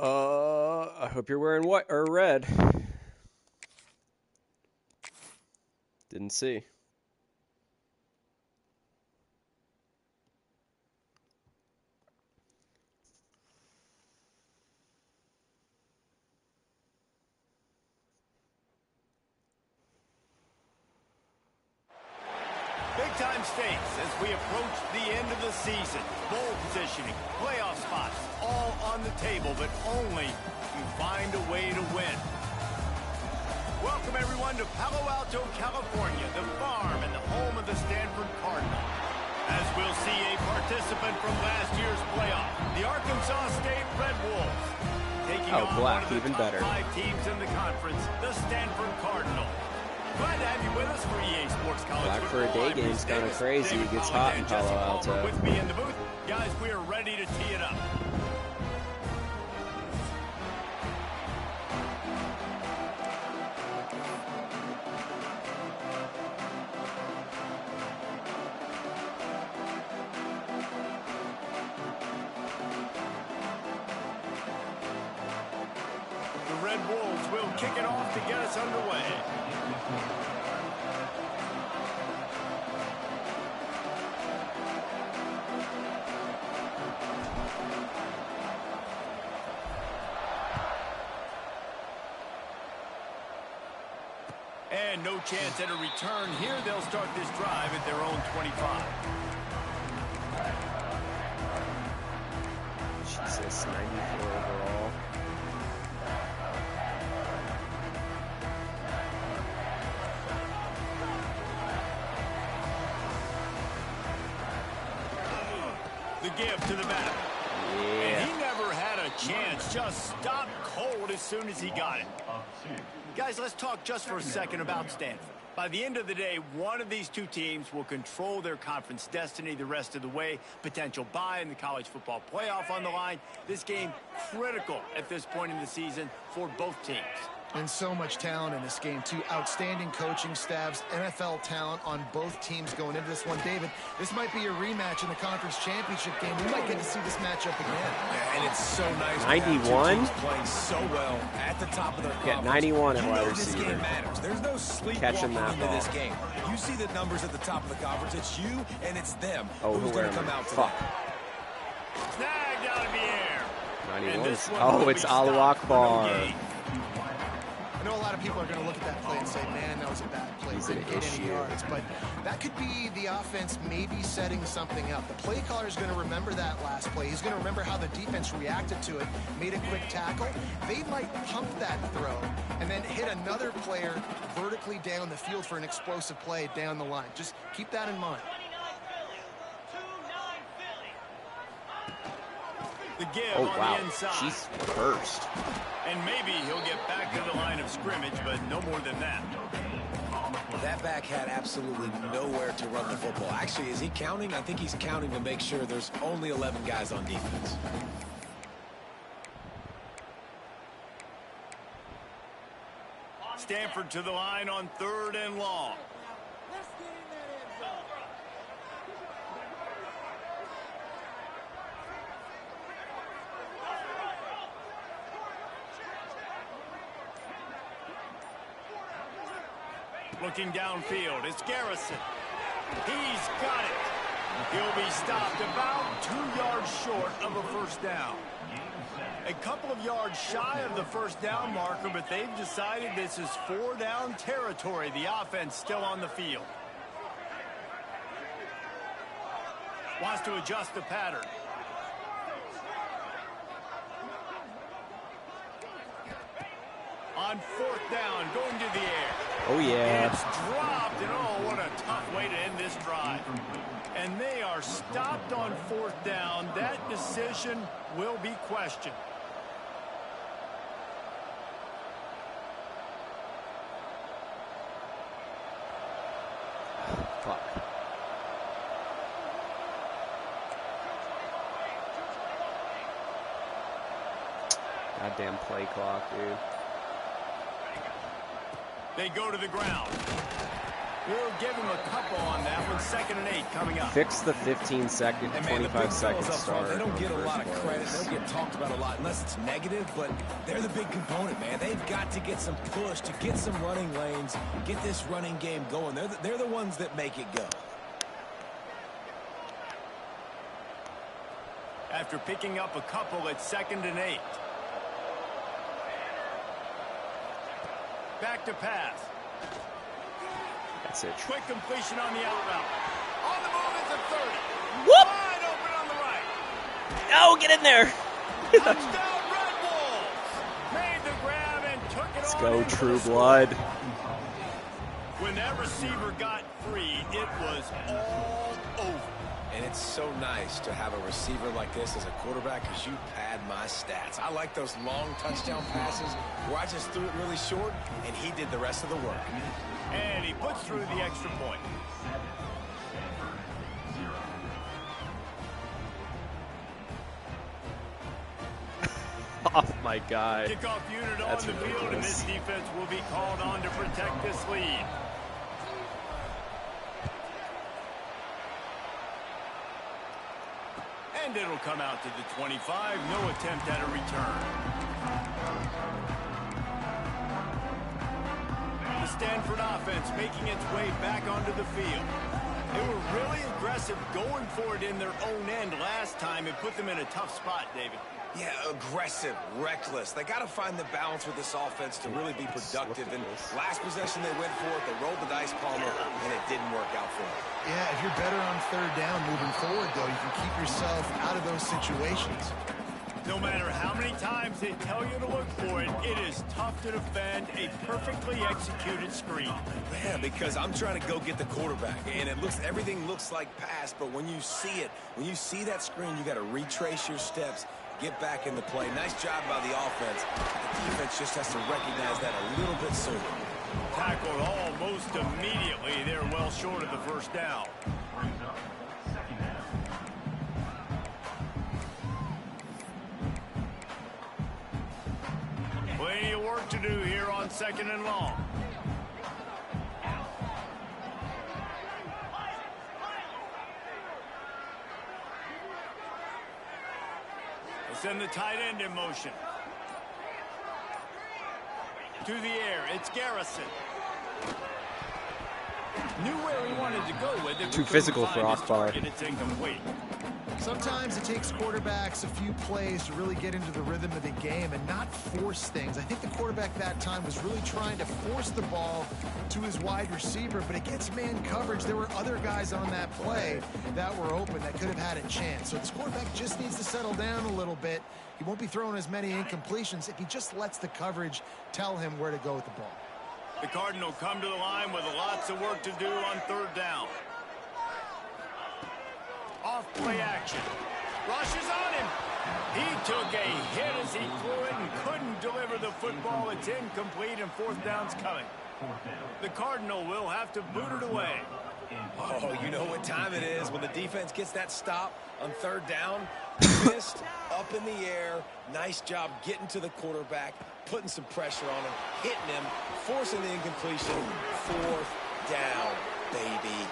I hope you're wearing white or red. Didn't see. Big-time stakes as we approach the end of the season. Bowl positioning, playoff spots, all on the table, but only if you find a way to win. Welcome, everyone, to Palo Alto, California, the farm and the home of the Stanford Cardinal. As we'll see a participant from last year's playoff, the Arkansas State Red Wolves, taking on black, one of the even top better. 5 teams in the conference, the Stanford Cardinal. Glad to have you with us for EA Sports College Black for a Football. day game's kind of crazy. It gets hot in Palo Alto. With me in the booth. Guys, we are ready to tee it up. The Red Wolves will kick it off to get us underway. And no chance at a return here. They'll start this drive at their own 25. Jesus, 94 overall. The give to the back. Yeah. And he never had a chance. Just stopped cold as soon as he got it. Guys, let's talk just for a second about Stanford. By the end of the day, one of these two teams will control their conference destiny the rest of the way. Potential bye in the college football playoff on the line. This game critical at this point in the season for both teams. And so much talent in this game, too. Outstanding coaching staffs, NFL talent on both teams going into this one. David, this might be a rematch in the conference championship game. We might get to see this matchup again. Yeah, and it's so nice. 91? Playing so well at the top of their Get 91 at wide this receiver. game matters. There's no sleepwalking Catching that into ball. this game. You see the numbers at the top of the conference. It's you and it's them. Oh, who's going to where am come I? out Fuck. today. Snagged out of the air. 91. Oh, it's Allahu Akbar. I know a lot of people are going to look at that play and say, man, that was a bad play. He's an Didn't get any issue. yards. But that could be the offense maybe setting something up. The play caller is going to remember that last play. He's going to remember how the defense reacted to it, made a quick tackle. They might pump that throw and then hit another player vertically down the field for an explosive play down the line. Just keep that in mind. The give Oh, on wow. the inside. She's first. And maybe he'll get back to the line of scrimmage, but no more than that. That back had absolutely nowhere to run the football. Actually, is he counting? I think he's counting to make sure there's only 11 guys on defense. Stanford to the line on 3rd and long. Looking downfield, it's Garrison. He's got it. He'll be stopped about 2 yards short of a first down. A couple of yards shy of the first down marker, but they've decided this is 4-down territory. The offense still on the field. Wants to adjust the pattern. On 4th down, going to the air. Oh, yeah. It's dropped, and oh, what a tough way to end this drive. And they are stopped on 4th down. That decision will be questioned. Fuck. Goddamn play clock, dude. They go to the ground. We'll give him a couple on that one. 2nd and 8 coming up. Fix the 15-second, 25-second start. They don't get a lot of first credit. place. They don't get talked about a lot unless it's negative, but they're the big component, man. They've got to get some push to get some running lanes, get this running game going. They're the ones that make it go. After picking up a couple at 2nd and 8. Back to pass. That's it. Quick completion on the out route. On the move is a 30. Whoop! Wide open on the right. Oh, get in there. Touchdown Red Wolves. Made the grab and took it Let's on go, into True the score. Blood. When that receiver got free, it was all over. And it's so nice to have a receiver like this as a quarterback because you pad my stats. I like those long touchdown passes where I just threw it really short and he did the rest of the work. And he puts through the extra point. Oh, my God. Kickoff unit That's on the field, and ridiculous. this defense will be called on to protect this lead. And it'll come out to the 25. No attempt at a return. The Stanford offense making its way back onto the field. They were really aggressive going for it in their own end last time. It put them in a tough spot, David. Yeah, aggressive, reckless. They got to find the balance with this offense to really be productive. And last possession they went for it, they rolled the dice, Palmer, and it didn't work out for them. Yeah, if you're better on 3rd down moving forward, though, you can keep yourself out of those situations. No matter how many times they tell you to look for it, it is tough to defend a perfectly executed screen. Yeah, because I'm trying to go get the quarterback, and everything looks like pass, but when you see it, when you see that screen, you got to retrace your steps, get back in the play. Nice job by the offense. The defense just has to recognize that a little bit sooner. Tackled almost immediately. They're well short of the 1st down. Plenty of work to do here on 2nd and long. They send the tight end in motion. To the air, it's Garrison. Knew where he wanted to go with it. Too physical for Akbar. It's incomplete. Sometimes it takes quarterbacks a few plays to really get into the rhythm of the game and not force things. I think the quarterback that time was really trying to force the ball to his wide receiver, but against man coverage, there were other guys on that play that were open that could have had a chance. So this quarterback just needs to settle down a little bit. He won't be throwing as many incompletions if he just lets the coverage tell him where to go with the ball. The Cardinal come to the line with lots of work to do on 3rd down. Off play action. Rushes on him. He took a hit as he threw it and couldn't deliver the football. It's incomplete and 4th down's coming. The Cardinal will have to boot it away. Oh, you know what time it is when the defense gets that stop on 3rd down. Fist up in the air. Nice job getting to the quarterback, putting some pressure on him, hitting him, forcing the incompletion. 4th down, baby.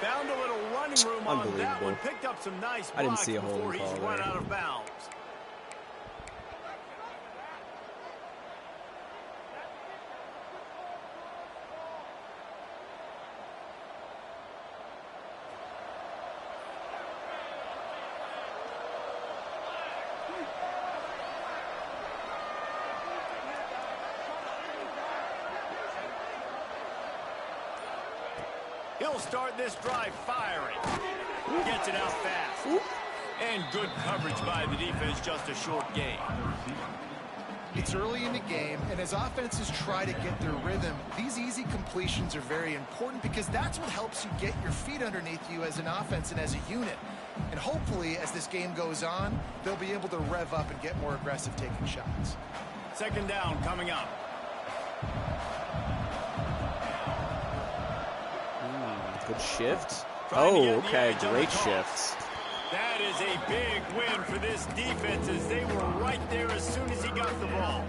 Found a little running room on that one. Picked up some nice blocks I didn't see a before holding he's call run there. out of bounds. He'll start this drive firing. Gets it out fast. And good coverage by the defense, just a short gain. It's early in the game, and as offenses try to get their rhythm, these easy completions are very important because that's what helps you get your feet underneath you as an offense and as a unit. And hopefully, as this game goes on, they'll be able to rev up and get more aggressive taking shots. 2nd down coming up. Good shift. Oh, okay. Great shift. That is a big win for this defense as they were right there as soon as he got the ball.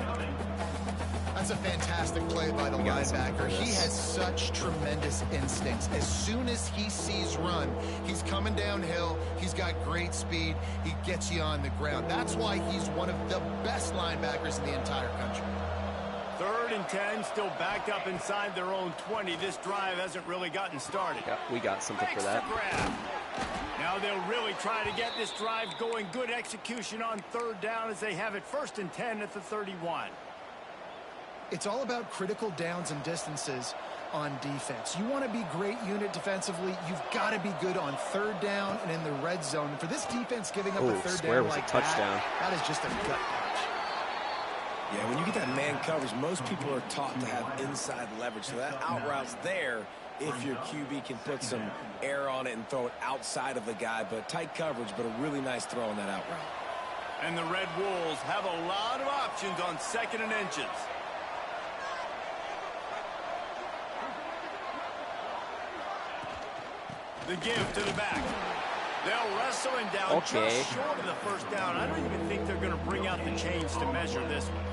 That's a fantastic play by the linebacker. He has such tremendous instincts. As soon as he sees run, he's coming downhill. He's got great speed. He gets you on the ground. That's why he's one of the best linebackers in the entire country. 3rd and 10, still backed up inside their own 20. This drive hasn't really gotten started. Yeah, we got something for that. Grab. Now they'll really try to get this drive going. Good execution on 3rd down as they have it 1st and 10 at the 31. It's all about critical downs and distances on defense. You want to be great unit defensively, you've got to be good on 3rd down and in the red zone. For this defense giving up a 3rd down like touchdown. That is just a gut punch. Yeah, when you get that man coverage, most people are taught to have inside leverage. So that out route's there if your QB can put some air on it and throw it outside of the guy. But tight coverage, but a really nice throw on that out route. And the Red Wolves have a lot of options on 2nd and inches. The give to the back. They'll wrestle him down just short of the 1st down. I don't even think they're going to bring out the chains to measure this one.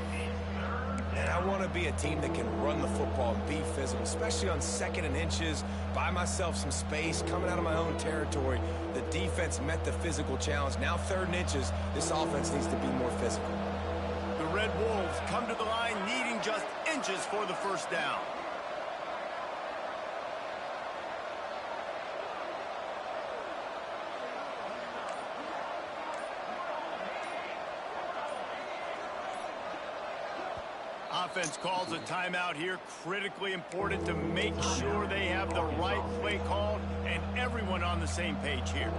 And I want to be a team that can run the football and be physical, especially on 2nd and inches, buy myself some space, coming out of my own territory. The defense met the physical challenge. Now 3rd and inches, this offense needs to be more physical. The Red Wolves come to the line needing just inches for the 1st down. Offense calls a timeout here. Critically important to make sure they have the right play called and everyone on the same page here.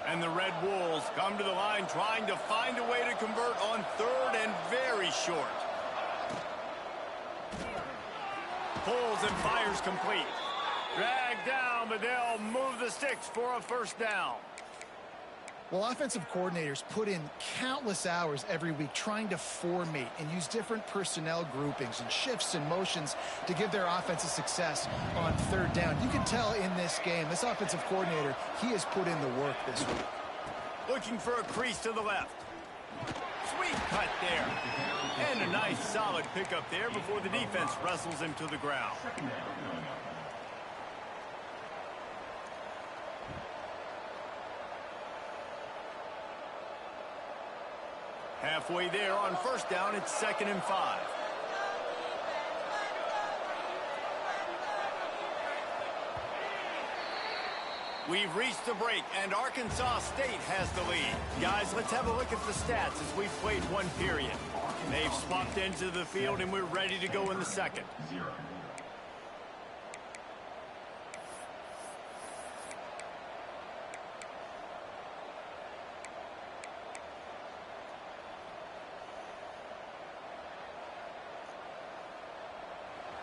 And the Red Wolves come to the line trying to find a way to convert on 3rd and very short. Pulls and fires complete. Dragged down, but they'll move the sticks for a 1st down. Well, offensive coordinators put in countless hours every week trying to formate and use different personnel groupings and shifts and motions to give their offensive success on 3rd down. You can tell in this game, this offensive coordinator, he has put in the work this week. Looking for a crease to the left. Sweet cut there. And a nice solid pickup there before the defense wrestles him to the ground. Halfway there on 1st down, it's 2nd and 5. We've reached the break, and Arkansas State has the lead. Guys, let's have a look at the stats as we've played one period. They've swapped into the field, and we're ready to go in the 2nd.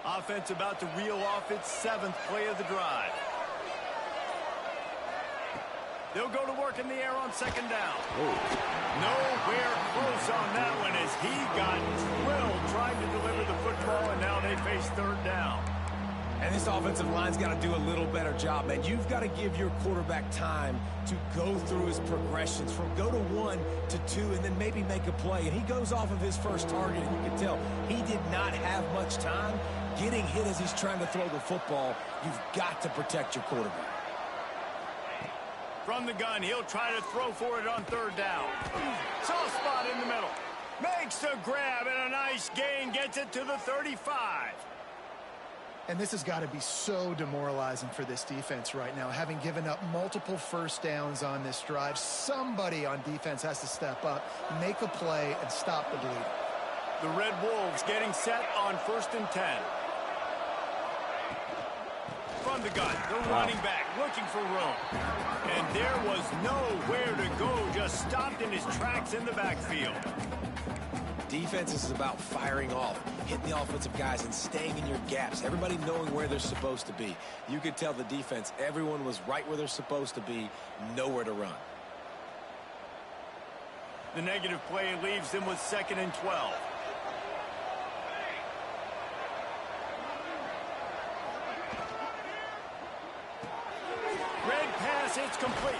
Offense about to reel off its 7th play of the drive. They'll go to work in the air on 2nd down. Nowhere close on that one as he got drilled trying to deliver the football, and now they face 3rd down. And this offensive line's got to do a little better job, man. You've got to give your quarterback time to go through his progressions from go to 1 to 2 and then maybe make a play. And he goes off of his first target, and you can tell he did not have much time getting hit as he's trying to throw the football. You've got to protect your quarterback. From the gun, he'll try to throw for it on 3rd down. Soft spot in the middle. Makes the grab and a nice gain. Gets it to the 35. And this has got to be so demoralizing for this defense right now. Having given up multiple 1st downs on this drive, somebody on defense has to step up, make a play, and stop the bleeding. The Red Wolves getting set on 1st and 10. From the gun, the running back looking for room. And there was nowhere to go, just stopped in his tracks in the backfield. Defense is about firing off, hitting the offensive guys and staying in your gaps, everybody knowing where they're supposed to be. You could tell the defense, everyone was right where they're supposed to be, nowhere to run. The negative play leaves them with 2nd and 12. pass. It's complete.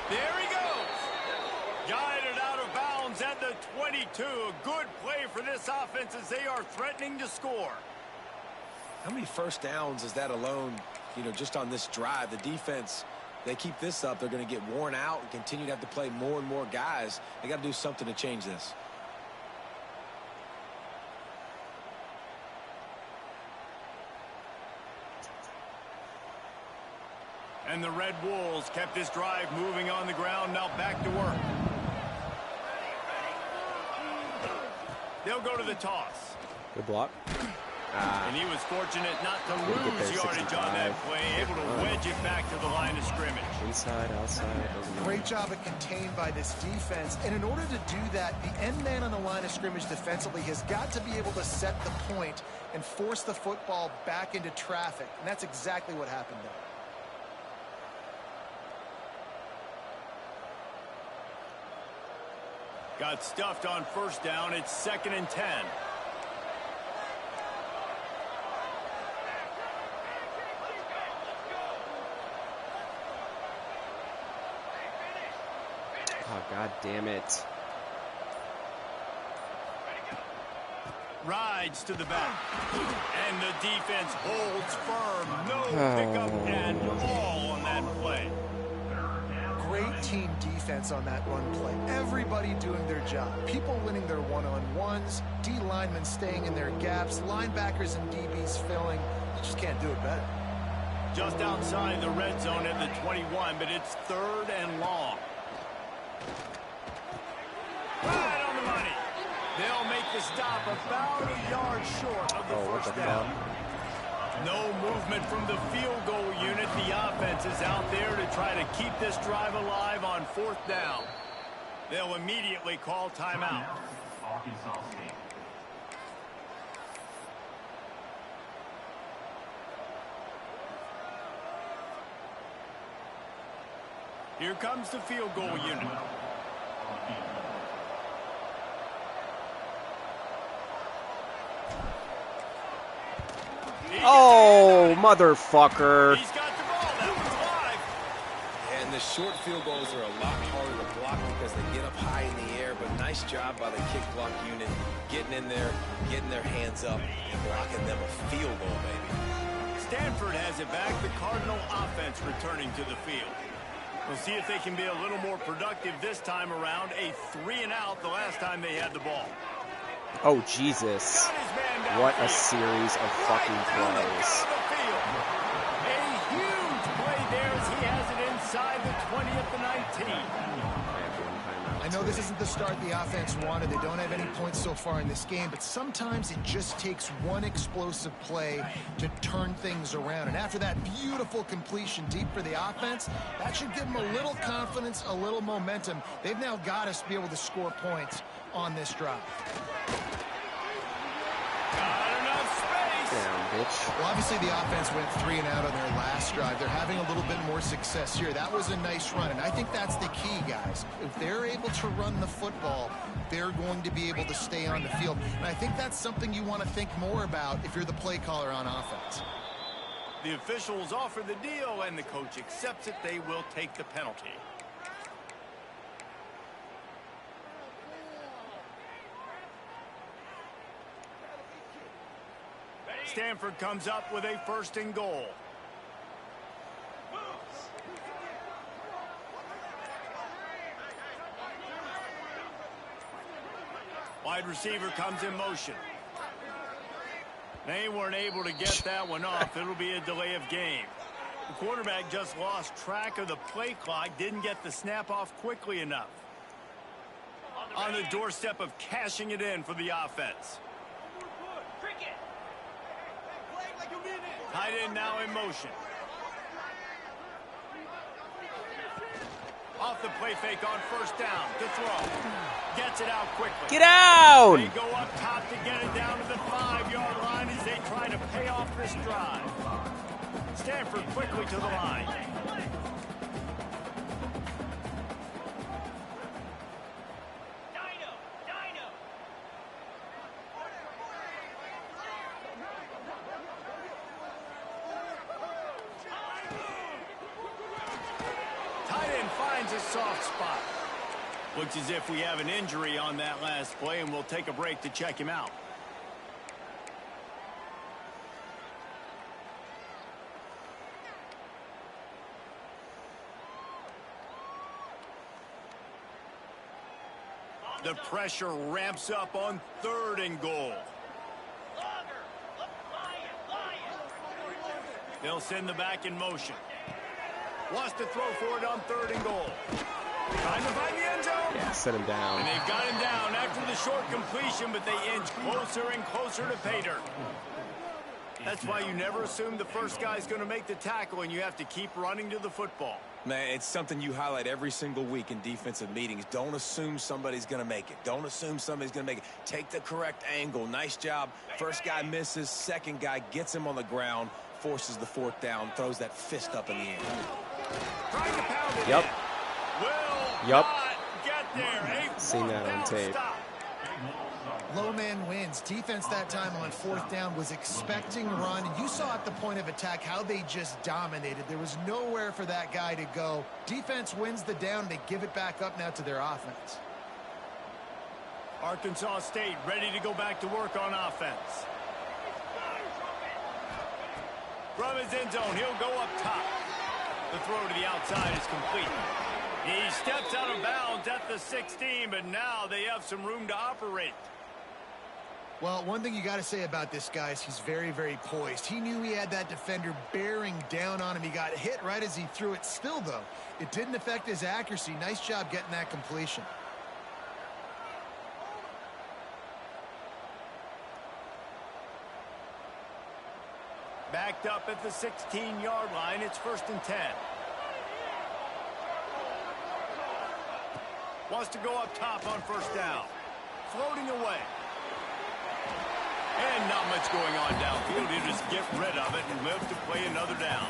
There he goes. Guided out of bounds at the 22. A good play for this offense as they are threatening to score. How many first downs is that alone, just on this drive? The defense, they keep this up, they're going to get worn out and continue to have to play more and more guys. They got to do something to change this. And the Red Wolves kept this drive moving on the ground. Now back to work. They'll go to the toss. Good block. And he was fortunate not to lose yardage on that play, able to wedge it back to the line of scrimmage. Inside, outside. Great job at contained by this defense. And in order to do that, the end man on the line of scrimmage defensively has got to be able to set the point and force the football back into traffic. And that's exactly what happened there. Got stuffed on first down. It's 2nd and 10. Oh, God damn it. Rides to the back. And the defense holds firm. No pickup at all on that play. Great team defense on that run play. Everybody doing their job. People winning their one-on-ones, D linemen staying in their gaps, linebackers and DBs filling. You just can't do it better. Just outside the red zone at the 21, but it's 3rd and long. Right on the money. They'll make the stop about a yard short of the first down. No movement from the field goal unit. The offense is out there to try to keep this drive alive on 4th down. They'll immediately call timeout. Here comes the field goal unit. Oh, motherfucker. He's got the ball. That was live. And the short field goals are a lot harder to block because they get up high in the air, but nice job by the kick block unit getting in there, getting their hands up, and blocking them a field goal, baby. Stanford has it back. The Cardinal offense returning to the field. We'll see if they can be a little more productive this time around. A 3-and-out the last time they had the ball. Oh, Jesus. What a series of fucking plays. A huge play there as he has it inside the 20 at the 19. I know this isn't the start the offense wanted. They don't have any points so far in this game, but sometimes it just takes one explosive play to turn things around. And after that beautiful completion deep for the offense, that should give them a little confidence, a little momentum. They've now got us to be able to score points on this drive. Down, bitch. Well, obviously the offense went 3-and-out on their last drive. They're having a little bit more success here. That was a nice run, and I think that's the key, guys. If they're able to run the football, they're going to be able to stay on the field. And I think that's something you want to think more about if you're the play caller on offense. The officials offer the deal, and the coach accepts it. They will take the penalty. Stanford comes up with a 1st and goal. Wide receiver comes in motion. They weren't able to get that one off. It'll be a delay of game. The quarterback just lost track of the play clock, didn't get the snap off quickly enough. On the doorstep of cashing it in for the offense. Tight end now in motion. Off the play fake on 1st down to throw. Gets it out quickly. Get out! They go up top to get it down to the 5-yard line as they try to pay off this drive. Stanford quickly to the line. finds a soft spot. Looks as if we have an injury on that last play, and we'll take a break to check him out. The pressure ramps up on 3rd and goal. They'll send the back in motion. Wants to throw for it on 3rd and goal. Trying to find the end zone. Yeah, set him down. And they've got him down after the short completion, but they inch closer and closer to pay dirt. That's why you never assume the first guy's going to make the tackle, and you have to keep running to the football. Man, it's something you highlight every single week in defensive meetings. Don't assume somebody's going to make it. Don't assume somebody's going to make it. Take the correct angle. Nice job. First guy misses. Second guy gets him on the ground, forces the 4th down, throws that fist up in the air. Trying to pound it Yep. in. Will Yep. not get there. Seen that on tape. Stop. Low man wins. Defense that time on 4th down was expecting run, and you saw at the point of attack how they just dominated. There was nowhere for that guy to go. Defense wins the down. They give it back up now to their offense. Arkansas State ready to go back to work on offense. From his end zone, he'll go up top. The throw to the outside is complete. He steps out of bounds at the 16, but now they have some room to operate. Well, one thing you got to say about this guy is he's very, very poised. He knew he had that defender bearing down on him. He got hit right as he threw it. Still, though, it didn't affect his accuracy. Nice job getting that completion. Backed up at the 16-yard line. It's 1st and 10. Wants to go up top on 1st down. Floating away. And not much going on downfield. He'll just get rid of it and live to play another down.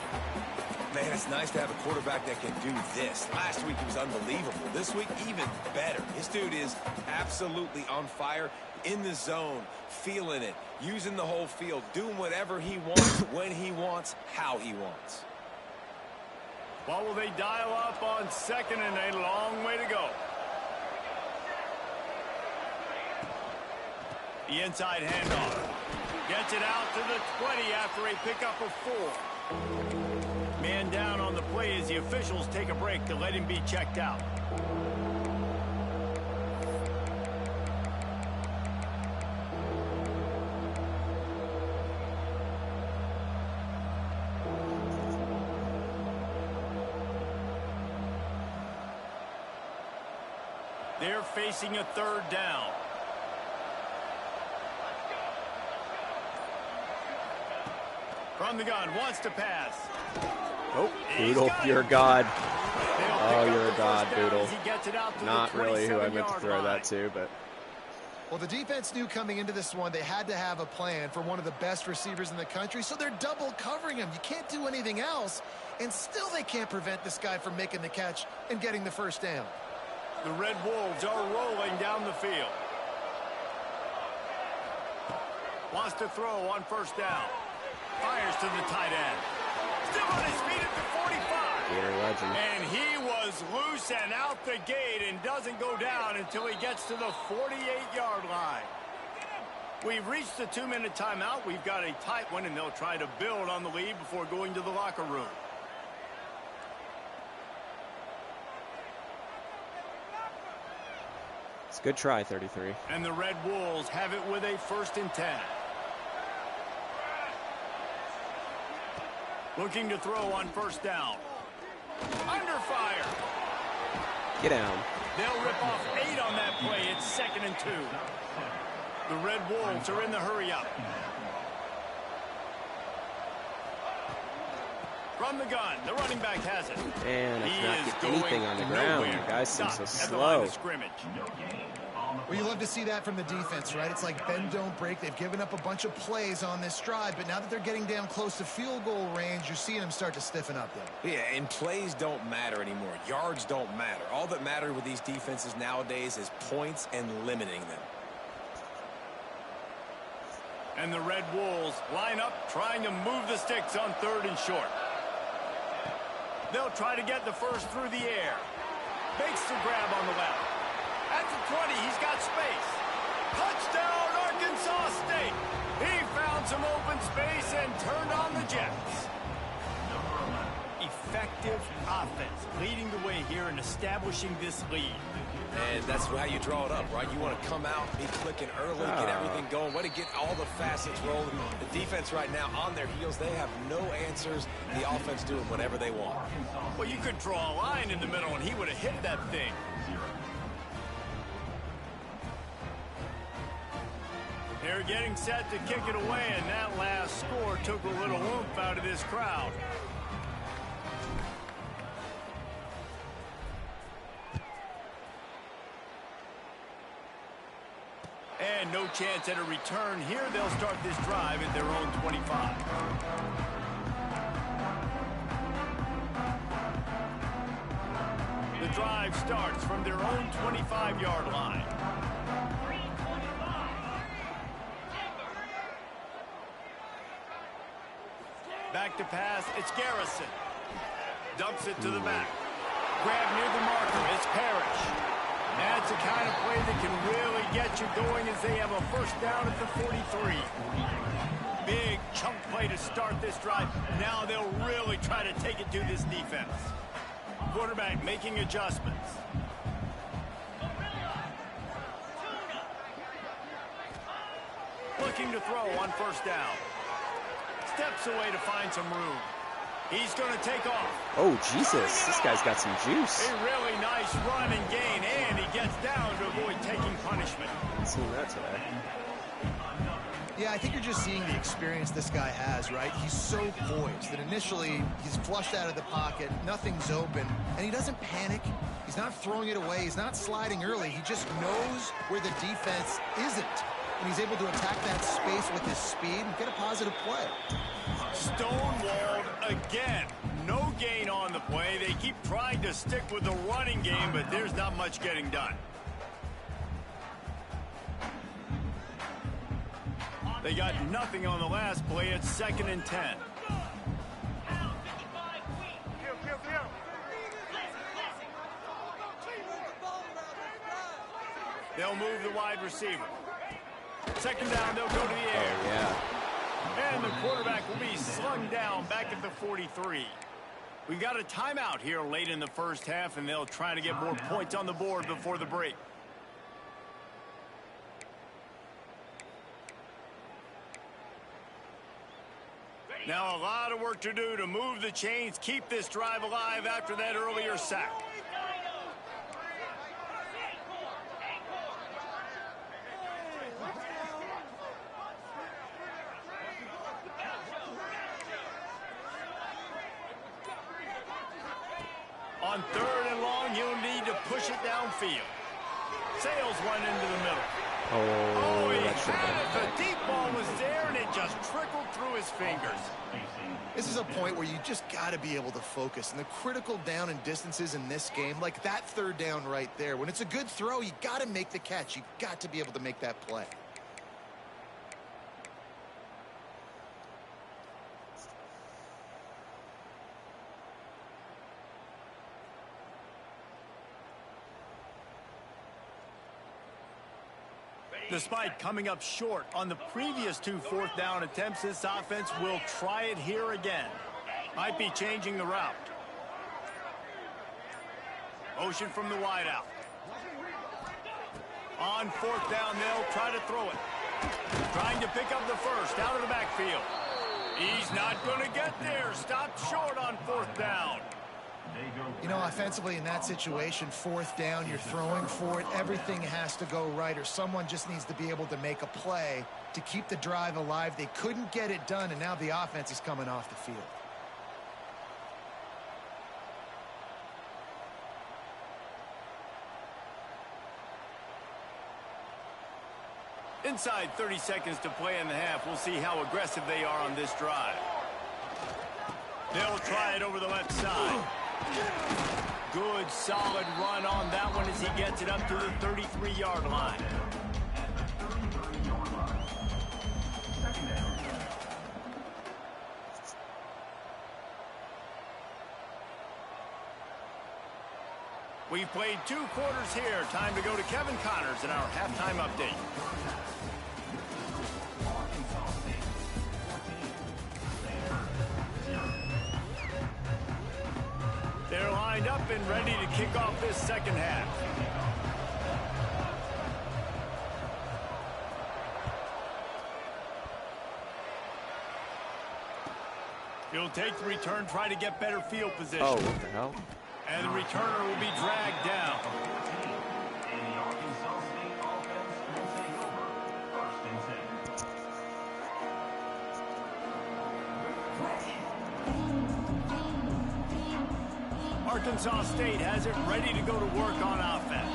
Man, it's nice to have a quarterback that can do this. Last week he was unbelievable. This week, even better. This dude is absolutely on fire, in the zone, feeling it, using the whole field, doing whatever he wants, when he wants, how he wants. What will they dial up on 2nd and a long way to go? The inside handoff. Gets it out to the 20 after a pickup of 4. Man down on the play as the officials take a break to let him be checked out. They're facing a 3rd down. From the gun, wants to pass. Oh, Boodle, you're a god. Oh, you're a god, Boodle. Not really who I meant to throw that to, but... Well, the defense knew coming into this one they had to have a plan for one of the best receivers in the country, so they're double covering him. You can't do anything else, and still they can't prevent this guy from making the catch and getting the 1st down. The Red Wolves are rolling down the field. Wants to throw on 1st down. Fires to the tight end. Still on his feet at the 45. Gator legend. And he was loose and out the gate and doesn't go down until he gets to the 48-yard line. We've reached the 2-minute timeout. We've got a tight one, and they'll try to build on the lead before going to the locker room. It's a good try, 33. And the Red Wolves have it with a 1st and 10. Looking to throw on 1st down. Under fire. Get down. They'll rip off 8 on that play. It's 2nd and 2. The Red Wolves are in the hurry up. From the gun, the running back has it. And I He cannot is get going anything on the ground. nowhere. You guys seem so Stopped at the line slow. of scrimmage. Well, you love to see that from the defense, right? It's like bend, don't break. They've given up a bunch of plays on this drive, but now that they're getting down close to field goal range, you're seeing them start to stiffen up there. Yeah, and plays don't matter anymore. Yards don't matter. All that matters with these defenses nowadays is points and limiting them. And the Red Wolves line up trying to move the sticks on 3rd and short. They'll try to get the first through the air. Makes the grab on the left. At the 20, he's got space. Touchdown, Arkansas State. He found some open space and turned on the Jets. Effective offense, leading the way here and establishing this lead. And that's how you draw it up, right? You want to come out, be clicking early, get everything going, way to get all the facets rolling. The defense right now on their heels, they have no answers. The offense doing whatever they want. Well, you could draw a line in the middle and he would have hit that thing. They're getting set to kick it away, and that last score took a little oomph out of this crowd. And no chance at a return here. They'll start this drive at their own 25. The drive starts from their own 25-yard line. Back to pass, it's Garrison. Dumps it to the back. Grab near the marker, it's Parrish. That's the kind of play that can really get you going as they have a first down at the 43. Big chunk play to start this drive. Now they'll really try to take it to this defense. Quarterback making adjustments. Looking to throw on first down. Steps away to find some room. He's going to take off. Oh, Jesus. This guy's got some juice. A really nice run and gain, and he gets down to avoid taking punishment. I've seen that today. Yeah, I think you're just seeing the experience this guy has, right? He's so poised that initially he's flushed out of the pocket, nothing's open, and he doesn't panic. He's not throwing it away. He's not sliding early. He just knows where the defense isn't. And he's able to attack that space with his speed and get a positive play. Stonewalled again. No gain on the play. They keep trying to stick with the running game, but there's not much getting done. They got nothing on the last play. It's 2nd and 10. They'll move the wide receiver. 2nd down, they'll go to the air. Oh, yeah. And the quarterback will be slung down back at the 43. We've got a timeout here late in the first half, and they'll try to get more points on the board before the break. Now a lot of work to do to move the chains, keep this drive alive after that earlier sack. On 3rd and long, you'll need to push it downfield. Sails one into the middle. Oh, He that should have had been. it. The deep ball was there, and it just trickled through his fingers. This is a point where you just got to be able to focus. And the critical down and distances in this game, like that 3rd down right there, when it's a good throw, you got to make the catch. You got to be able to make that play. Despite coming up short on the previous 2 4th down attempts, this offense will try it here again. Might be changing the route. Motion from the wideout. On 4th down, they'll try to throw it. Trying to pick up the first out of the backfield. He's not going to get there. Stopped short on 4th down. You know, offensively in that situation, 4th down, you're throwing for it. Everything has to go right, or someone just needs to be able to make a play to keep the drive alive. They couldn't get it done, and now the offense is coming off the field. Inside 30 seconds to play in the half. We'll see how aggressive they are on this drive. They'll try it over the left side. Good, solid run on that one as he gets it up to the 33-yard line. We've played 2 quarters here. Time to go to Kevin Connors in our halftime update. They're lined up and ready to kick off this second half. He'll take the return, try to get better field position. Oh, what the hell? And the returner will be dragged down. Arkansas State has it ready to go to work on offense.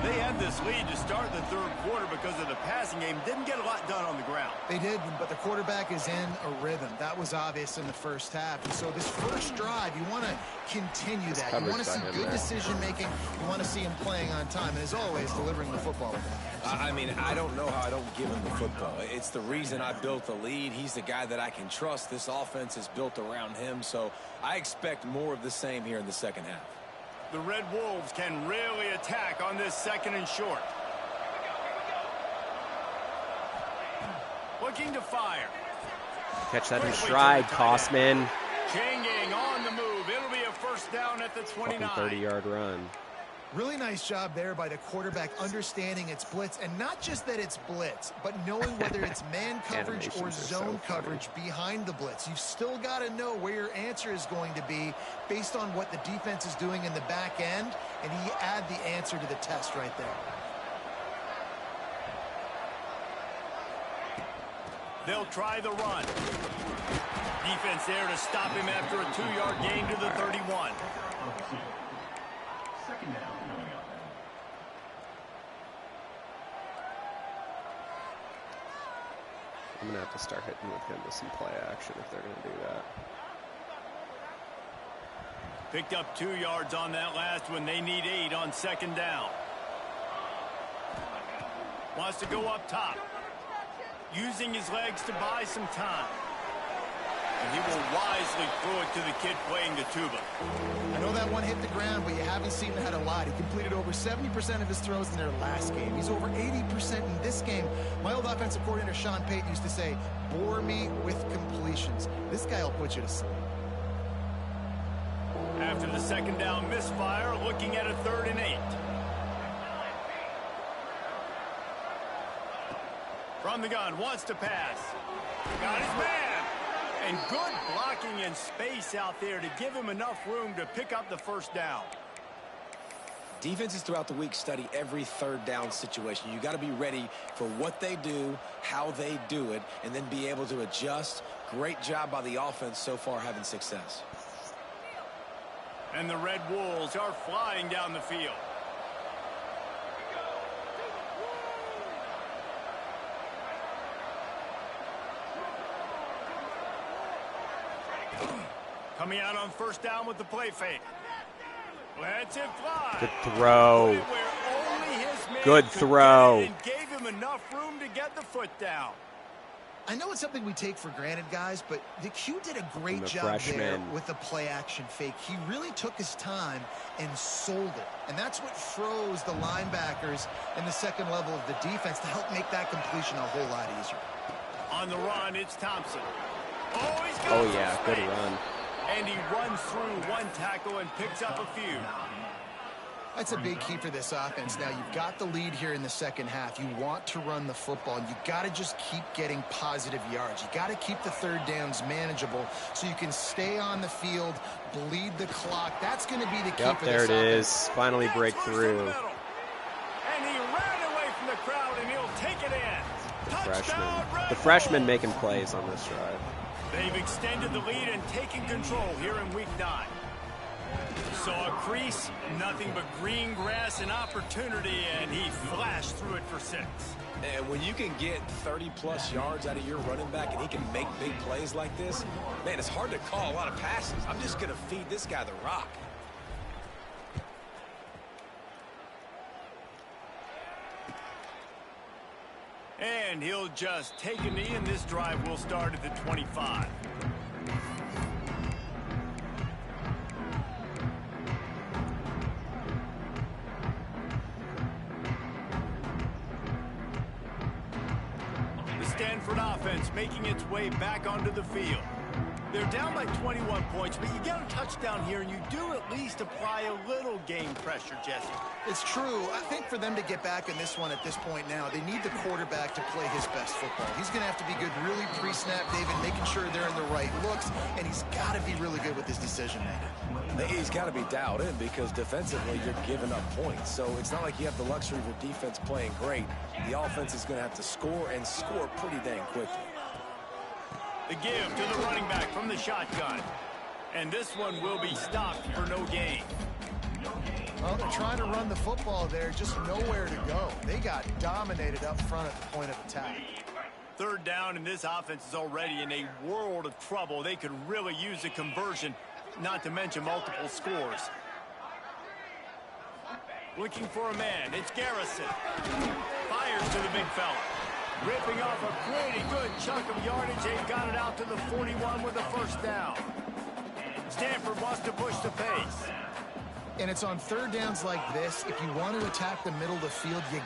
They had this lead to start the third quarter because of the passing game. Didn't get a lot done on the ground. They did, but the quarterback is in a rhythm. That was obvious in the first half. And so this first drive, you want to continue that. You want to see good decision-making. You want to see him playing on time. And as always, delivering the football with that. I mean, I don't know how I don't give him the football. It's the reason I built the lead. He's the guy that I can trust. This offense is built around him. So I expect more of the same here in the second half. The Red Wolves can really attack on this second and short. Looking to fire. Catch that in stride, Kosman. Changing on the move. It'll be a first down at the 29. 30-yard run. Really nice job there by the quarterback understanding it's blitz, and not just that it's blitz, but knowing whether it's man coverage or zone coverage behind the blitz. You've still got to know where your answer is going to be based on what the defense is doing in the back end, and he add the answer to the test right there. They'll try the run. Defense there to stop him after a 2-yard gain to the 31. Second down. I'm going to have to start hitting with him with some play action if they're going to do that. Picked up 2 yards on that last one. They need 8 on second down. Wants to go up top. Using his legs to buy some time. And he will wisely throw it to the kid playing the tuba. I know that one hit the ground, but you haven't seen that a lot. He completed over 70% of his throws in their last game. He's over 80% in this game. My old offensive coordinator, Sean Payton, used to say, bore me with completions. This guy will put you to sleep. After the second down misfire, looking at a 3rd and 8. From the gun, wants to pass. Got his man. And good blocking in space out there to give him enough room to pick up the first down. Defenses throughout the week study every 3rd down situation. You got to be ready for what they do, how they do it, and then be able to adjust. Great job by the offense so far having success. And the Red Wolves are flying down the field. Coming out on first down with the play fake. Lets it fly. Good throw. Good throw. And gave him enough room to get the foot down. I know it's something we take for granted, guys, but the Q did a great job there with the play action fake. He really took his time and sold it. And that's what froze the linebackers in the second level of the defense to help make that completion a whole lot easier. On the run, it's Thompson. Oh, yeah, good run. And he runs through one tackle and picks up a few. That's a big key for this offense. Now, you've got the lead here in the second half. You want to run the football, and you got to just keep getting positive yards. You got to keep the 3rd downs manageable so you can stay on the field, bleed the clock. That's going to be the key for this offense. There it is. Finally break through. And he ran away from the crowd, and he'll take it in. The freshman making plays on this drive. They've extended the lead and taken control here in week 9. Saw a crease, nothing but green grass and opportunity, and he flashed through it for 6. And when you can get 30-plus yards out of your running back and he can make big plays like this, man, it's hard to call a lot of passes. I'm just going to feed this guy the rock. And he'll just take a knee, and this drive will start at the 25. Stanford offense making its way back onto the field. They're down by 21 points, but you get a touchdown here, and you do at least apply a little game pressure, Jesse. It's true. I think for them to get back in this one at this point now, they need the quarterback to play his best football. He's going to have to be good really pre-snap, David, making sure they're in the right looks, and he's got to be really good with his decision-making. He's got to be dialed in because defensively you're giving up points. So it's not like you have the luxury of your defense playing great. The offense is going to have to score and score pretty dang quickly. The give to the running back from the shotgun. And this one will be stopped for no gain. Well, they're trying to run the football there, just nowhere to go. They got dominated up front at the point of attack. Third down, and this offense is already in a world of trouble. They could really use a conversion, not to mention multiple scores. Looking for a man. It's Garrison. Fires to the big fella. Ripping off a pretty good chunk of yardage. They've got it out to the 41 with a first down. Stanford wants to push the pace. And it's on third downs like this. If you want to attack the middle of the field, you...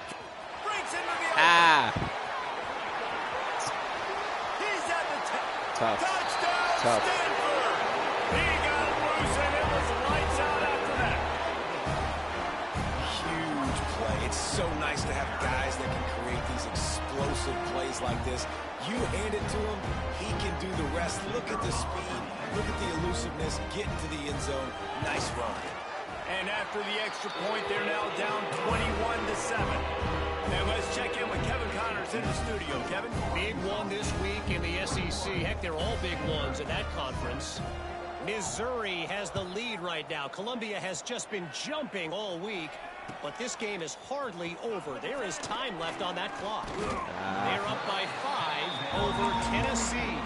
Breaks into the open. He's at the Tough. touchdown, Tough. Stanford. He got loose, and it was lights out after that. Huge play. It's so nice to have guys that can create these explosive plays like this. You hand it to him, he can do the rest. Look at the speed. Look at the elusiveness. Get into the end zone. Nice run. And after the extra point, they're now down 21-7. And let's check in with Kevin Connors in the studio. Kevin? Big one this week in the SEC. Heck, they're all big ones in that conference. Missouri has the lead right now. Columbia has just been jumping all week, but this game is hardly over. There is time left on that clock. They're up by 5 over Tennessee.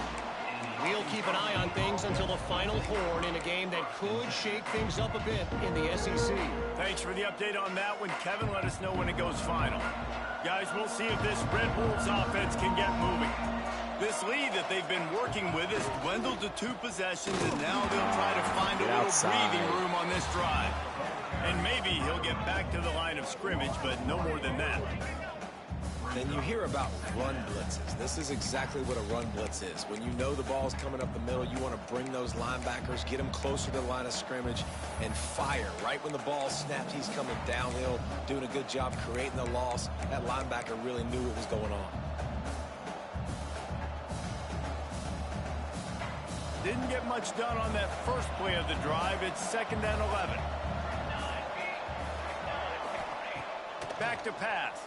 We'll keep an eye on things until the final horn in a game that could shake things up a bit in the SEC. Thanks for the update on that one, Kevin. Let us know when it goes final. Guys, we'll see if this Red Wolves offense can get moving. This lead that they've been working with has dwindled to 2 possessions, and now they'll try to find a little breathing room on this drive. And maybe he'll get back to the line of scrimmage, but no more than that. Then you hear about run blitzes. This is exactly what a run blitz is. When you know the ball's coming up the middle, you want to bring those linebackers, get them closer to the line of scrimmage, and fire. Right when the ball snaps, he's coming downhill, doing a good job creating the loss. That linebacker really knew what was going on. Didn't get much done on that first play of the drive. It's 2nd and 11. Back to pass.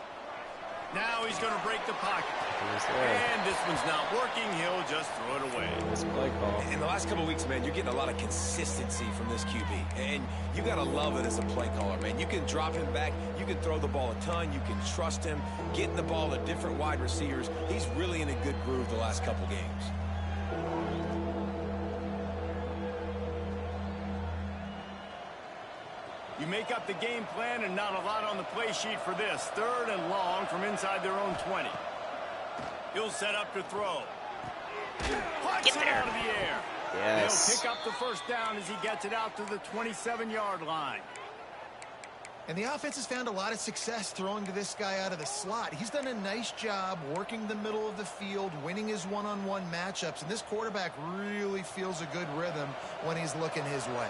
Now he's going to break the pocket. And this one's not working. He'll just throw it away. This play call. In the last couple of weeks, man, you're getting a lot of consistency from this QB. And you got to love it as a play caller, man. You can drop him back. You can throw the ball a ton. You can trust him. Getting the ball to different wide receivers. He's really in a good groove the last couple games. You make up the game plan and not a lot on the play sheet for this. 3rd and long from inside their own 20. He'll set up to throw. Plucks it out of the air. Yes. He'll pick up the first down as he gets it out to the 27-yard line. And the offense has found a lot of success throwing to this guy out of the slot. He's done a nice job working the middle of the field, winning his one-on-one matchups. And this quarterback really feels a good rhythm when he's looking his way.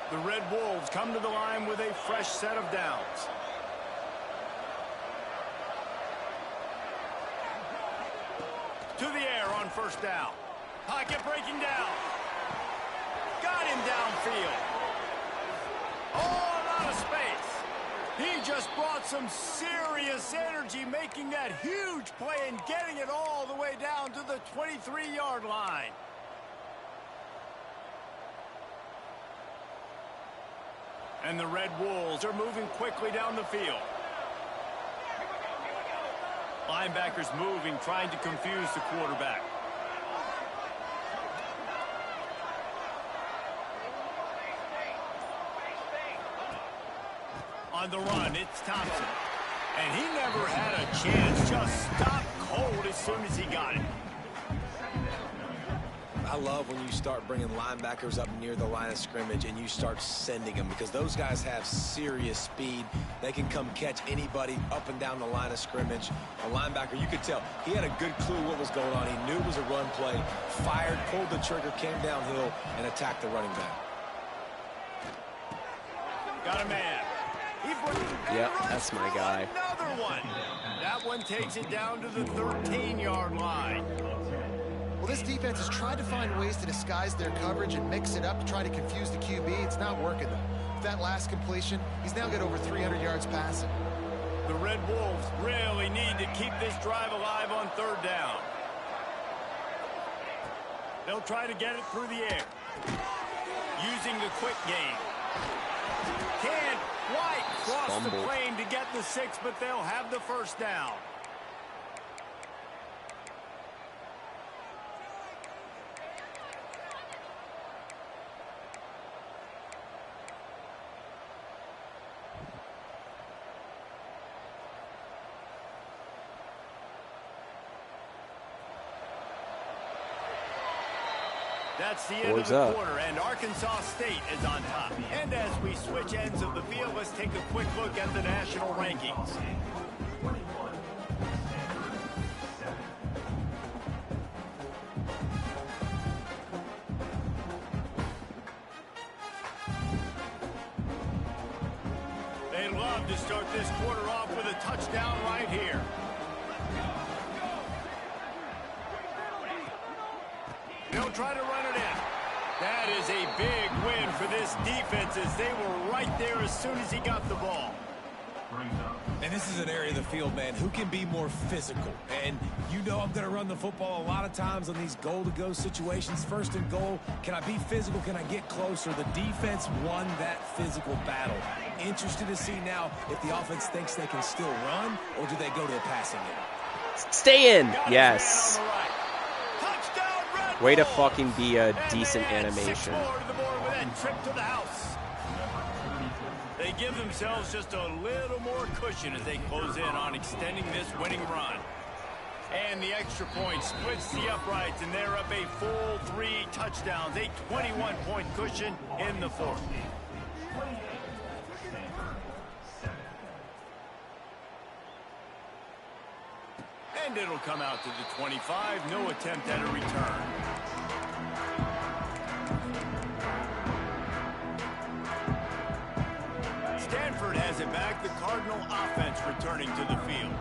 The Red Wolves come to the line with a fresh set of downs. To the air on first down. Pocket breaking down. Got him downfield. Oh, a lot of space. He just brought some serious energy, making that huge play and getting it all the way down to the 23-yard line. And the Red Wolves are moving quickly down the field. Linebackers moving, trying to confuse the quarterback. On the run, it's Thompson. And he never had a chance. Just stopped cold as soon as he got it. I love when you start bringing linebackers up near the line of scrimmage and you start sending them, because those guys have serious speed. They can come catch anybody up and down the line of scrimmage. A linebacker, you could tell, he had a good clue what was going on. He knew it was a run play, fired, pulled the trigger, came downhill, and attacked the running back. Got a man. Yep, that's my guy. Another one. That one takes it down to the 13-yard line. Well, this defense has tried to find ways to disguise their coverage and mix it up to try to confuse the QB. It's not working, though. With that last completion, he's now got over 300 yards passing. The Red Wolves really need to keep this drive alive on third down. They'll try to get it through the air. Using the quick game. Can't quite cross the plane to get the 6, but they'll have the first down. That's the end of the quarter, and Arkansas State is on top. And as we switch ends of the field, let's take a quick look at the national rankings. They love to start this quarter off with a touchdown right here. They'll try to run it in. That is a big win for this defense, as they were right there as soon as he got the ball. And this is an area of the field, man, who can be more physical. And you know I'm going to run the football a lot of times on these goal-to-go situations. First and goal, can I be physical? Can I get closer? The defense won that physical battle. Interested to see now if the offense thinks they can still run, or do they go to a passing game? Stay in. Yes. Way to fucking be a decent animation. They give themselves just a little more cushion as they close in on extending this winning run. And the extra point splits the uprights, and they're up a full 3 touchdowns, a 21-point cushion in the fourth. And it'll come out to the 25. No attempt at a return. Stanford has it back. The Cardinal offense returning to the field.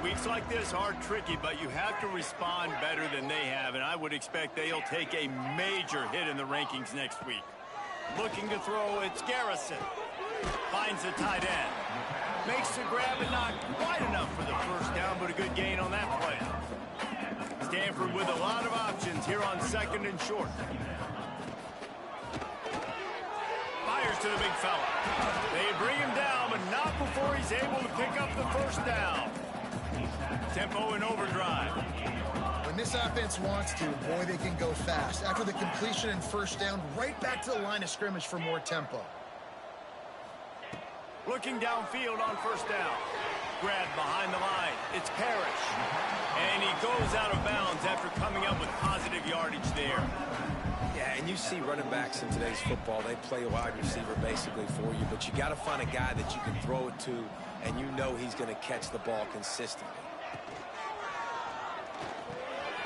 Weeks like this are tricky, but you have to respond better than they have, and I would expect they'll take a major hit in the rankings next week. Looking to throw, it's Garrison. Finds the tight end. Makes the grab, and not quite enough for the first down, but a good gain on that play. Stanford with a lot of options here on second and short. Fires to the big fella. They bring him down, but not before he's able to pick up the first down. Tempo in overdrive. When this offense wants to, boy, they can go fast. After the completion and first down, right back to the line of scrimmage for more tempo. Looking downfield on first down. Grabbed behind the line. It's Parrish. And he goes out of bounds after coming up with positive yardage there. Yeah, and you see running backs in today's football, they play a wide receiver basically for you, but you got to find a guy that you can throw it to, and you know he's going to catch the ball consistently.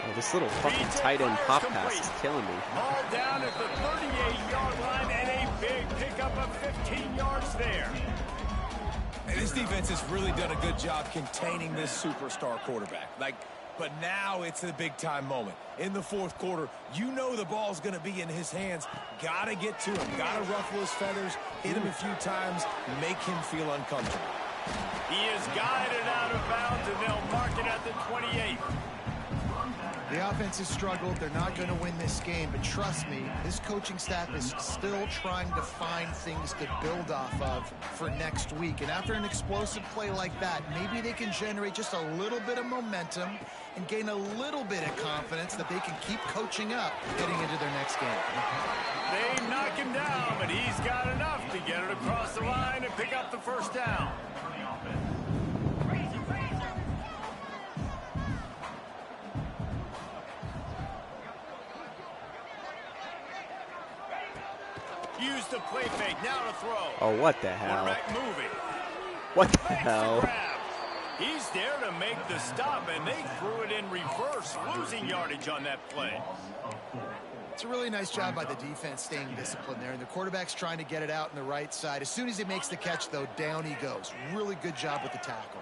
Oh, this little fucking tight end pop pass is killing me. Ball down at the 38-yard line, and a big pickup of 15 yards there. And this defense has really done a good job containing this superstar quarterback. But now it's a big-time moment. In the fourth quarter, you know the ball's going to be in his hands. Got to get to him. Got to ruffle his feathers, hit him a few times, make him feel uncomfortable. He is guided out of bounds, and they'll mark it at the 28. The offense has struggled. They're not going to win this game, but trust me, this coaching staff is still trying to find things to build off of for next week. And after an explosive play like that, maybe they can generate just a little bit of momentum and gain a little bit of confidence that they can keep coaching up heading into their next game. They knock him down, but he's got enough to get it across the line and pick up the first down. Use the play fake, now to throw. Oh, what the hell? Quarterback moving. What the Makes hell? the grab. He's there to make the stop, and they threw it in reverse, losing yardage on that play. It's a really nice job by the defense staying disciplined there, and the quarterback's trying to get it out on the right side. As soon as he makes the catch, though, down he goes. Really good job with the tackle.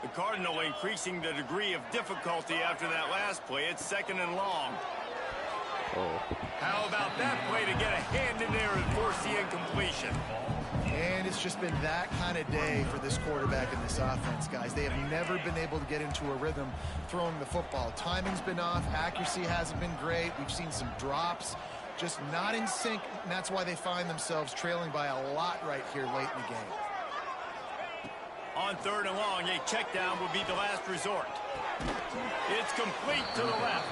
The Cardinal increasing the degree of difficulty after that last play. It's 2nd and long. Oh. How about that play to get a hand in there and force the incompletion? And it's just been that kind of day for this quarterback and this offense, guys. They have never been able to get into a rhythm throwing the football. Timing's been off. Accuracy hasn't been great. We've seen some drops. Just not in sync, and that's why they find themselves trailing by a lot right here late in the game. On 3rd and long, a check down would be the last resort. It's complete to the left.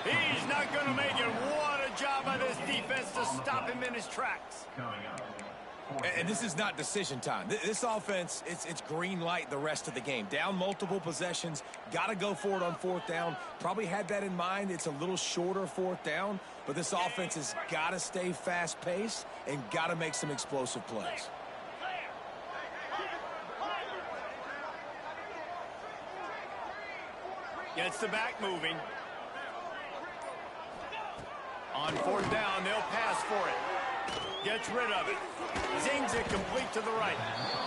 He's not going to make it. What a job by this defense to stop him in his tracks. And this is not decision time. This offense, it's green light the rest of the game. Down multiple possessions, got to go for it on 4th down. Probably had that in mind. It's a little shorter 4th down, but this offense has got to stay fast-paced and got to make some explosive plays. Gets the back moving. On 4th down, they'll pass for it. Gets rid of it. Zings it complete to the right.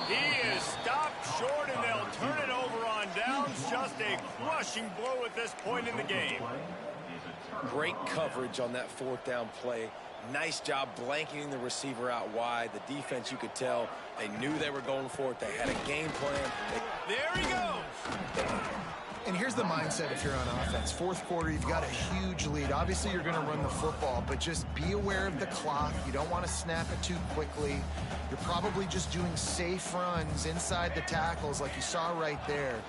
He is stopped short, and they'll turn it over on downs. Just a crushing blow at this point in the game. Great coverage on that 4th down play. Nice job blanketing the receiver out wide. The defense, you could tell, they knew they were going for it. They had a game plan. There he goes. And here's the mindset if you're on offense. 4th quarter, you've got a huge lead. Obviously, you're going to run the football, but just be aware of the clock. You don't want to snap it too quickly. You're probably just doing safe runs inside the tackles like you saw right there.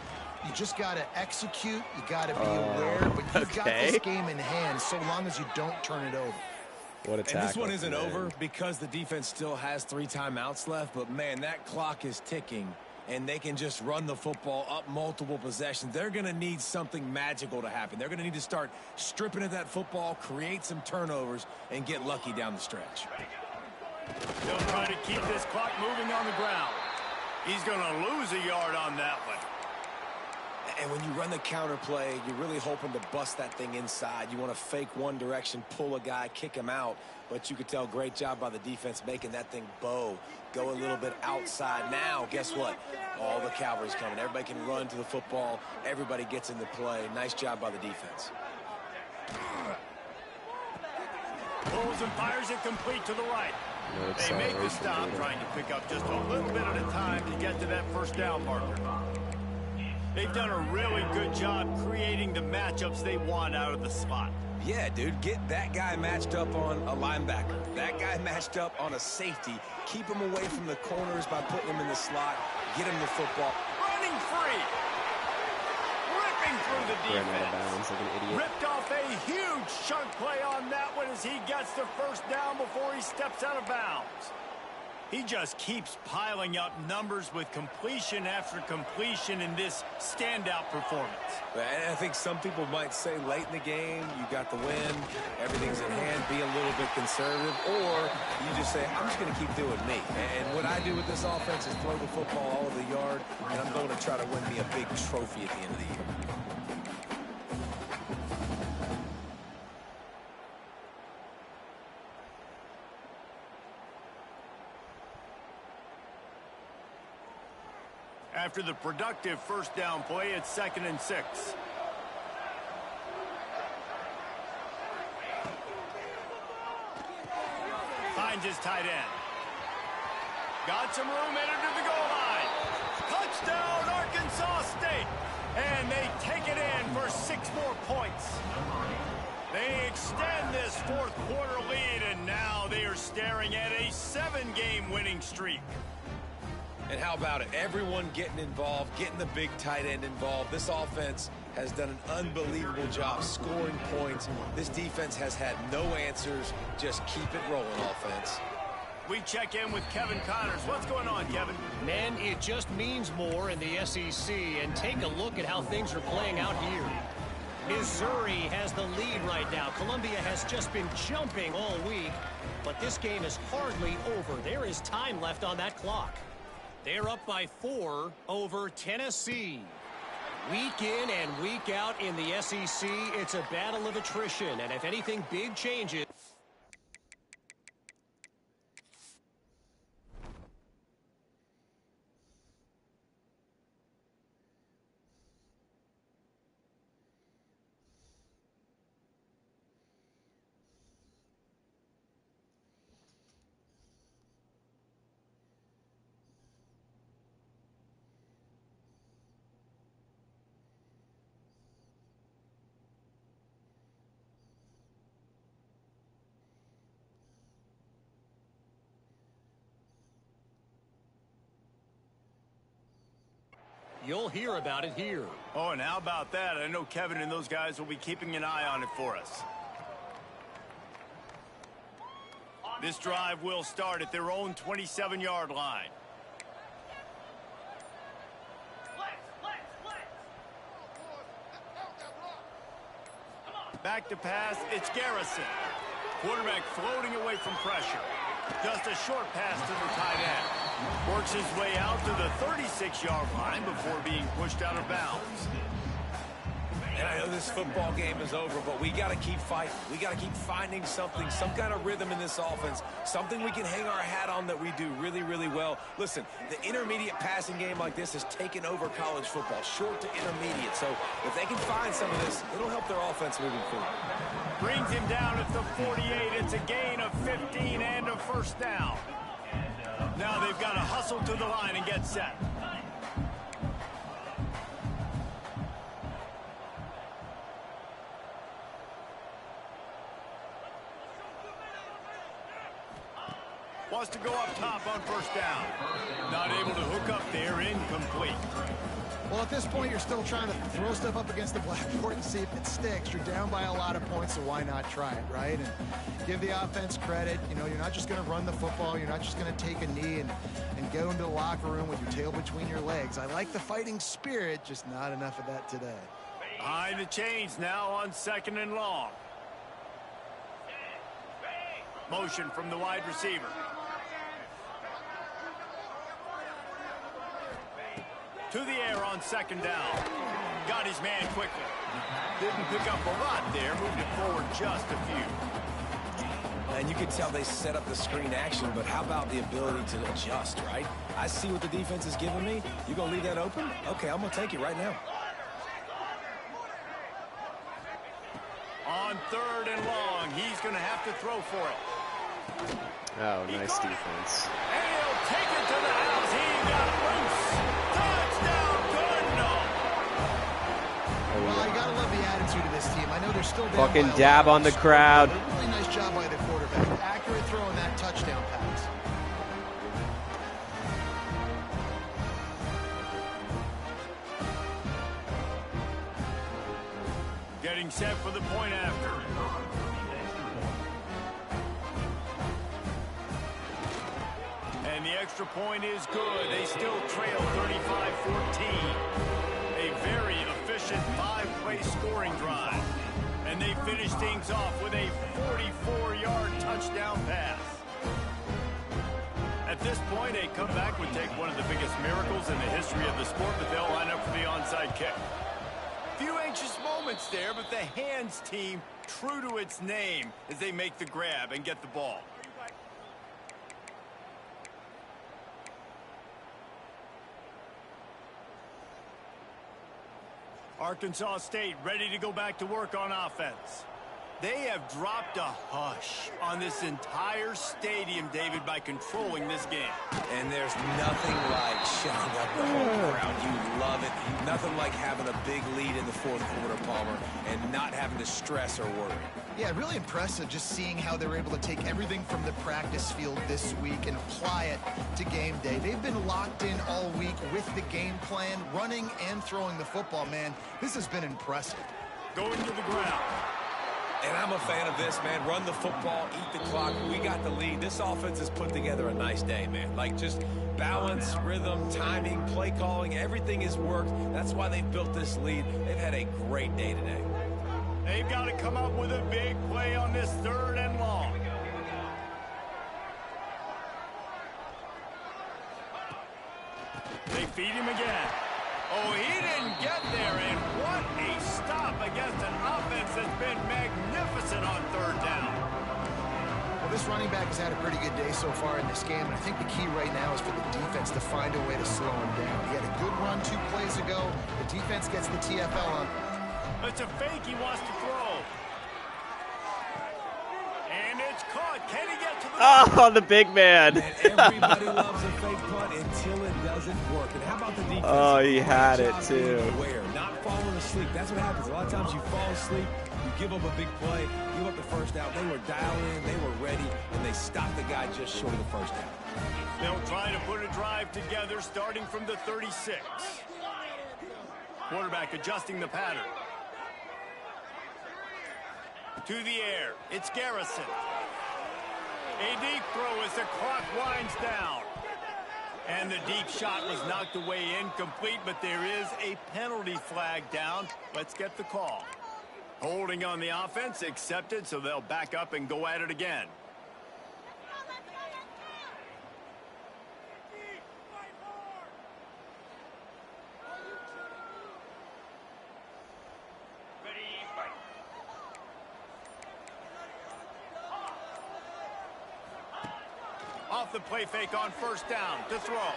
You just got to execute. You got to be aware, but you've got this game in hand so long as you don't turn it over. What a tackle. And this one isn't over because the defense still has 3 timeouts left, but, man, that clock is ticking. And they can just run the football up multiple possessions. They're going to need something magical to happen. They're going to need to start stripping at that football, create some turnovers, and get lucky down the stretch. They'll try to keep this clock moving on the ground. He's going to lose a yard on that one. And when you run the counter play, you're really hoping to bust that thing inside. You want to fake one direction, pull a guy, kick him out. But you could tell, great job by the defense making that thing bow. Go a little bit outside. Now, guess what? All the cavalry's coming. Everybody can run to the football. Everybody gets into play. Nice job by the defense. Pulls and fires it complete to the right. They make the stop, trying to pick up just a little bit at a time to get to that 1st down marker. They've done a really good job creating the matchups they want out of the slot. Yeah, dude, get that guy matched up on a linebacker. That guy matched up on a safety. Keep him away from the corners by putting him in the slot. Get him the football. Running free. Ripping through the defense. Like an idiot. Ripped off a huge chunk play on that one as he gets the 1st down before he steps out of bounds. He just keeps piling up numbers with completion after completion in this standout performance. And I think some people might say late in the game, you got the win, everything's in hand, be a little bit conservative, or you just say, I'm just going to keep doing me. And what I do with this offense is throw the football all over the yard, and I'm going to try to win me a big trophy at the end of the year. After the productive 1st down play, it's 2nd and 6. Finds his tight end. Got some room headed to the goal line. Touchdown, Arkansas State. And they take it in for 6 more points. They extend this 4th quarter lead, and now they are staring at a 7-game winning streak. And how about it? Everyone getting involved, getting the big tight end involved. This offense has done an unbelievable job scoring points. This defense has had no answers. Just keep it rolling, offense. We check in with Kevin Connors. What's going on, Kevin? Man, it just means more in the SEC. And take a look at how things are playing out here. Missouri has the lead right now. Columbia has just been jumping all week, but this game is hardly over. There is time left on that clock. They're up by 4 over Tennessee. Week in and week out in the SEC, it's a battle of attrition, and if anything big changes... You'll hear about it here. Oh, and how about that? I know Kevin and those guys will be keeping an eye on it for us. This drive will start at their own 27-yard line. Back to pass, it's Garrison. Quarterback floating away from pressure. Just a short pass to the tight end. Works his way out to the 36-yard line before being pushed out of bounds. And I know this football game is over, but we got to keep fighting. We got to keep finding something, some kind of rhythm in this offense, something we can hang our hat on that we do really, really well. Listen, the intermediate passing game like this has taken over college football, short to intermediate. So if they can find some of this, it'll help their offense moving forward. Brings him down at the 48. It's a gain of 15 and a first down. Now they've got to hustle to the line and get set. Wants to go up top on first down. Not able to hook up there, incomplete. Well, at this point, you're still trying to throw stuff up against the blackboard and see if it sticks. You're down by a lot of points, so why not try it, right? And give the offense credit. You know, you're not just going to run the football. You're not just going to take a knee and go into the locker room with your tail between your legs. I like the fighting spirit, just not enough of that today. Behind the chains now on 2nd and long. Motion from the wide receiver. To the air on 2nd down. Got his man quickly. Didn't pick up a lot there. Moved it forward just a few. And you can tell they set up the screen action, but how about the ability to adjust, right? I see what the defense is giving me. You gonna leave that open? Okay, I'm gonna take it right now. On 3rd and long, he's gonna have to throw for it. Oh, nice defense. And he'll take it to the house. He got loose. Touchdown, Cardinal. Well, you gotta love the attitude of this team. I know they're still down Fucking by a dab lot, on the but crowd. Really nice job by the quarterback. Accurate throw on that touchdown pass. Getting set for the point after. And the extra point is good. They still trail 35-14. A very efficient 5-play scoring drive. And they finish things off with a 44-yard touchdown pass. At this point, a comeback would take one of the biggest miracles in the history of the sport, but they'll line up for the onside kick. Few anxious moments there, but the hands team true to its name as they make the grab and get the ball. Arkansas State ready to go back to work on offense. They have dropped a hush on this entire stadium, David, by controlling this game. And there's nothing like shutting up the whole crowd. You love it. Nothing like having a big lead in the 4th quarter, Palmer, and not having to stress or worry. Yeah, really impressive just seeing how they were able to take everything from the practice field this week and apply it to game day. They've been locked in all week with the game plan, running and throwing the football, man. This has been impressive. Going to the ground. And I'm a fan of this, man. Run the football, eat the clock. We got the lead. This offense has put together a nice day, man. Like, just balance, rhythm, timing, play calling, everything has worked. That's why they've built this lead. They've had a great day today. They've got to come up with a big play on this 3rd and long. They feed him again. Oh, he didn't get there, and what a stop against an offense that's been magnificent on 3rd down. Well, this running back has had a pretty good day so far in this game, and I think the key right now is for the defense to find a way to slow him down. He had a good run 2 plays ago. The defense gets the TFL on. It's a fake he wants to throw. And it's caught. Can he get to the... Oh, the big man. And everybody loves a fake punt until it doesn't work. And how about the defense? Oh, he had it too. Aware, not falling asleep. That's what happens. A lot of times you fall asleep, you give up a big play, give up the 1st down. They were dialed in, they were ready, and they stopped the guy just short of the 1st down. They'll try to put a drive together starting from the 36. Quarterback adjusting the pattern. To the air, it's Garrison. A deep throw as the clock winds down. And the deep shot was knocked away incomplete, but there is a penalty flag down. Let's get the call. Holding on the offense, accepted, so they'll back up and go at it again. Off the play fake on 1st down to throw.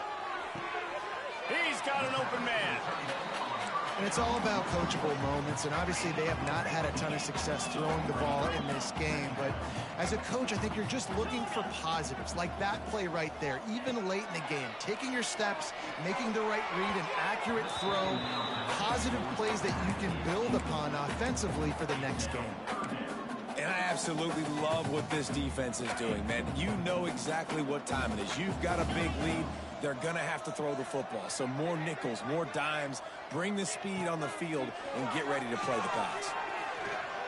He's got an open man. And it's all about coachable moments, and obviously they have not had a ton of success throwing the ball in this game. But as a coach, I think you're just looking for positives, like that play right there, even late in the game. Taking your steps, making the right read, an accurate throw, positive plays that you can build upon offensively for the next game. And I absolutely love what this defense is doing, man. You know exactly what time it is. You've got a big lead. They're going to have to throw the football. So more nickels, more dimes, bring the speed on the field, and get ready to play the pass.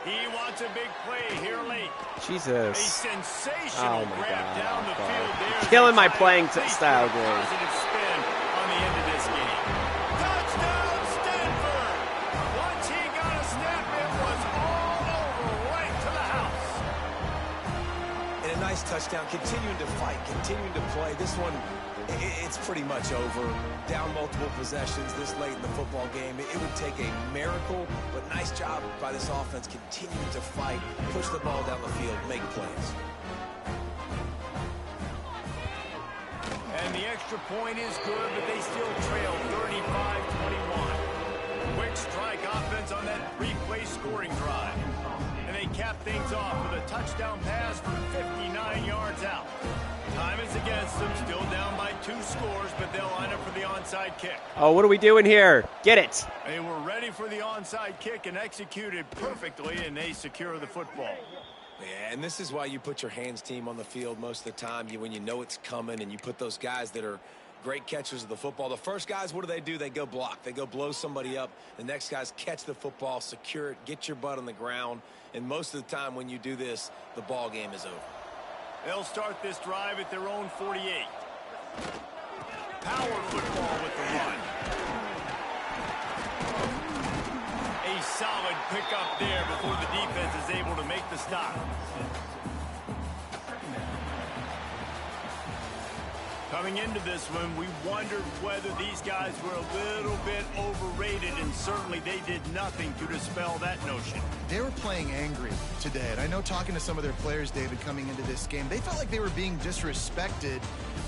He wants a big play here late. Jesus. A sensational grab down the field there. You're killing my playing style, Greg. Positive spin on the end of this game. Touchdown, Stanford! Once he got a snap, it was all over, right to the house. And a nice touchdown, continuing to fight, continuing to play. This one, it's pretty much over. Down multiple possessions this late in the football game. It would take a miracle, but nice job by this offense continuing to fight, push the ball down the field, make plays. And the extra point is good, but they still trail 35-21. Quick strike offense on that 3-play scoring drive. And they cap things off with a touchdown pass from 59 yards out. Time is against them, still down by 2 scores, but they'll line up for the onside kick. Oh, what are we doing here? Get it. They were ready for the onside kick and executed perfectly, and they secure the football. Yeah, and this is why you put your hands team on the field most of the time. When you know it's coming, and you put those guys that are great catchers of the football. The first guys, what do? They go block. They go blow somebody up. The next guys catch the football, secure it, get your butt on the ground. And most of the time when you do this, the ball game is over. They'll start this drive at their own 48. Power football with the run. A solid pickup there before the defense is able to make the stop. Coming into this one, we wondered whether these guys were a little bit overrated, and certainly they did nothing to dispel that notion. They were playing angry today, and I know talking to some of their players, David, coming into this game, they felt like they were being disrespected.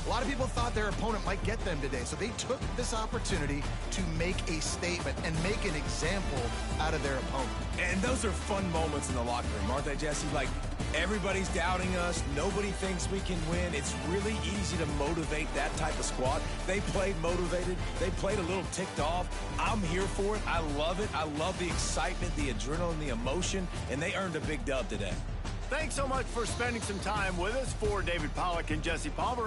A lot of people thought their opponent might get them today, so they took this opportunity to make a statement and make an example out of their opponent. And those are fun moments in the locker room, aren't they, Jesse? Like, everybody's doubting us. Nobody thinks we can win. It's really easy to motivate that type of squad. They played motivated. They played a little ticked off. I'm here for it. I love it. I love the excitement, the adrenaline, the emotion, and they earned a big dub today. Thanks so much for spending some time with us. For David Pollack and Jesse Palmer,